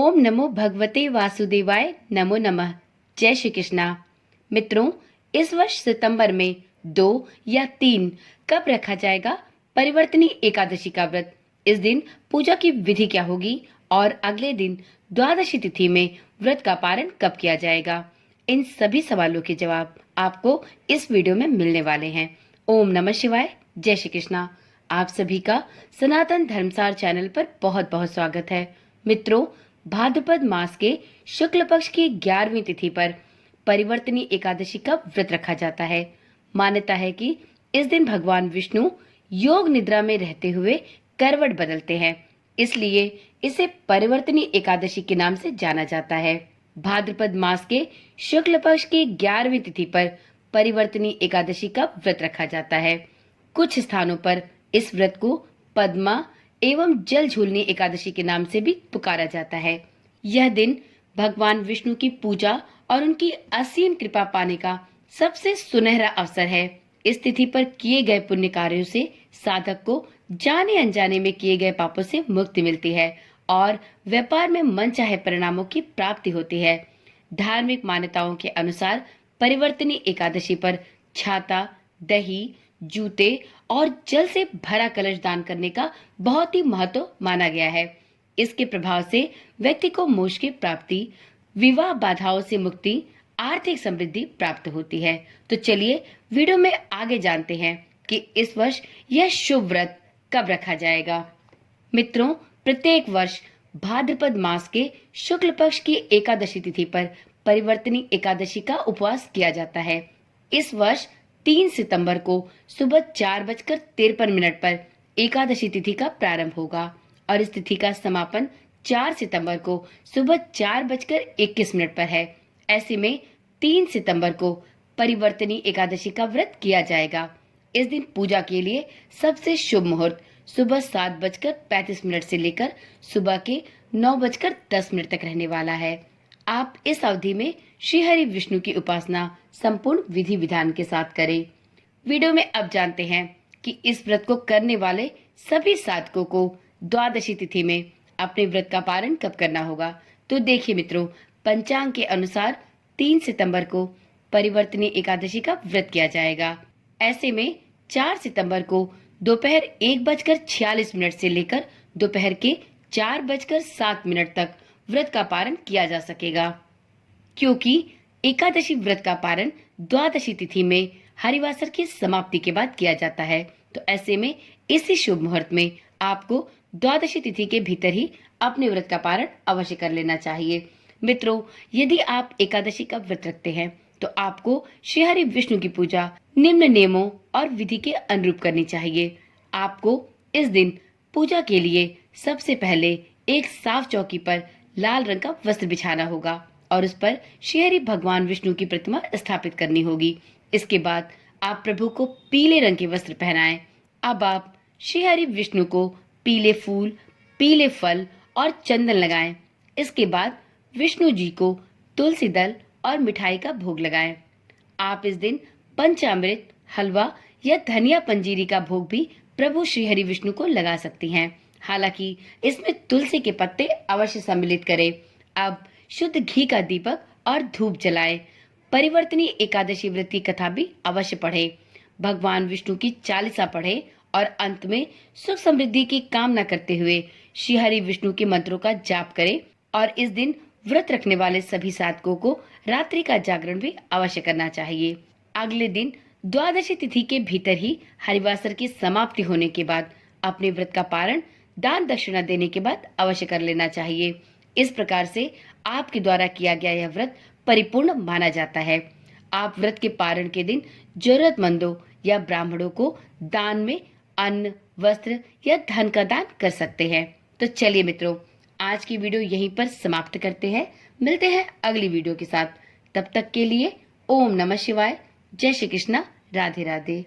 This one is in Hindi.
ओम नमो भगवते वासुदेवाय नमो नमः। जय श्री कृष्णा। मित्रों, इस वर्ष सितंबर में 2 या 3 कब रखा जाएगा परिवर्तनी एकादशी का व्रत? इस दिन पूजा की विधि क्या होगी और अगले दिन द्वादशी तिथि में व्रत का पारण कब किया जाएगा? इन सभी सवालों के जवाब आपको इस वीडियो में मिलने वाले हैं। ओम नमः शिवाय। जय श्री कृष्णा। आप सभी का सनातन धर्मसार चैनल पर बहुत बहुत स्वागत है। मित्रों, भाद्रपद मास के शुक्ल पक्ष की 11वीं तिथि पर परिवर्तनी एकादशी का व्रत रखा जाता है। मान्यता है कि इस दिन भगवान विष्णु योग निद्रा में रहते हुए करवट बदलते हैं, इसलिए इसे परिवर्तनी एकादशी के नाम से जाना जाता है। भाद्रपद मास के शुक्ल पक्ष की 11वीं तिथि पर परिवर्तनी एकादशी का व्रत रखा जाता है। कुछ स्थानों पर इस व्रत को पद्मा एवं जल झूलनी एकादशी के नाम से भी पुकारा जाता है। यह दिन भगवान विष्णु की पूजा और उनकी असीम कृपा पाने का सबसे सुनहरा अवसर है। इस तिथि पर किए गए पुण्य कार्यों से साधक को जाने अनजाने में किए गए पापों से मुक्ति मिलती है और व्यापार में मनचाहे परिणामों की प्राप्ति होती है। धार्मिक मान्यताओं के अनुसार परिवर्तनी एकादशी पर छाता, दही, जूते और जल से भरा कलश दान करने का बहुत ही महत्व माना गया है। इसके प्रभाव से व्यक्ति को मोक्ष की प्राप्ति, विवाह बाधाओं से मुक्ति, आर्थिक समृद्धि प्राप्त होती है। तो चलिए वीडियो में आगे जानते हैं कि इस वर्ष यह शुभ व्रत कब रखा जाएगा। मित्रों, प्रत्येक वर्ष भाद्रपद मास के शुक्ल पक्ष की एकादशी तिथि पर परिवर्तनी एकादशी का उपवास किया जाता है। इस वर्ष 3 सितंबर को सुबह 4:53 पर एकादशी तिथि का प्रारंभ होगा और इस तिथि का समापन 4 सितंबर को सुबह 4:21 पर है। ऐसे में 3 सितंबर को परिवर्तनी एकादशी का व्रत किया जाएगा। इस दिन पूजा के लिए सबसे शुभ मुहूर्त सुबह 7:35 से लेकर सुबह के 9:10 तक रहने वाला है। आप इस अवधि में श्री हरि विष्णु की उपासना संपूर्ण विधि विधान के साथ करें। वीडियो में अब जानते हैं कि इस व्रत को करने वाले सभी साधकों को द्वादशी तिथि में अपने व्रत का पारण कब करना होगा। तो देखिए मित्रों, पंचांग के अनुसार 3 सितंबर को परिवर्तनी एकादशी का व्रत किया जाएगा। ऐसे में 4 सितंबर को दोपहर 1:46 से लेकर दोपहर के 4:07 तक व्रत का पारण किया जा सकेगा, क्योंकि एकादशी व्रत का पारण द्वादशी तिथि में हरिवासर की समाप्ति के बाद किया जाता है। तो ऐसे में इसी शुभ मुहूर्त में आपको द्वादशी तिथि के भीतर ही अपने व्रत का पारण अवश्य कर लेना चाहिए। मित्रों, यदि आप एकादशी का व्रत रखते हैं तो आपको श्री हरि विष्णु की पूजा निम्न नियमों और विधि के अनुरूप करनी चाहिए। आपको इस दिन पूजा के लिए सबसे पहले एक साफ चौकी पर लाल रंग का वस्त्र बिछाना होगा और उस पर श्री हरि भगवान विष्णु की प्रतिमा स्थापित करनी होगी। इसके बाद आप प्रभु को पीले रंग के वस्त्र पहनाएं। अब आप श्री हरि विष्णु को पीले फूल, पीले फल और चंदन लगाएं। इसके बाद विष्णु जी को तुलसी दल और मिठाई का भोग लगाएं। आप इस दिन पंचामृत, हलवा या धनिया पंजीरी का भोग भी प्रभु श्री हरि विष्णु को लगा सकती हैं। हालांकि इसमें तुलसी के पत्ते अवश्य सम्मिलित करें। अब शुद्ध घी का दीपक और धूप जलाएं। परिवर्तनी एकादशी व्रत की कथा भी अवश्य पढ़ें। भगवान विष्णु की चालीसा पढ़ें और अंत में सुख समृद्धि की कामना करते हुए श्री हरि विष्णु के मंत्रों का जाप करें। और इस दिन व्रत रखने वाले सभी साधकों को रात्रि का जागरण भी अवश्य करना चाहिए। अगले दिन द्वादशी तिथि के भीतर ही हरिवासर की समाप्ति होने के बाद अपने व्रत का पारण दान दक्षिणा देने के बाद अवश्य कर लेना चाहिए। इस प्रकार से आपके द्वारा किया गया यह व्रत परिपूर्ण माना जाता है। आप व्रत के पारण के दिन जरूरतमंदों या ब्राह्मणों को दान में अन्न, वस्त्र या धन का दान कर सकते हैं। तो चलिए मित्रों, आज की वीडियो यहीं पर समाप्त करते हैं। मिलते हैं अगली वीडियो के साथ। तब तक के लिए ओम नमः शिवाय। जय श्री कृष्णा। राधे राधे।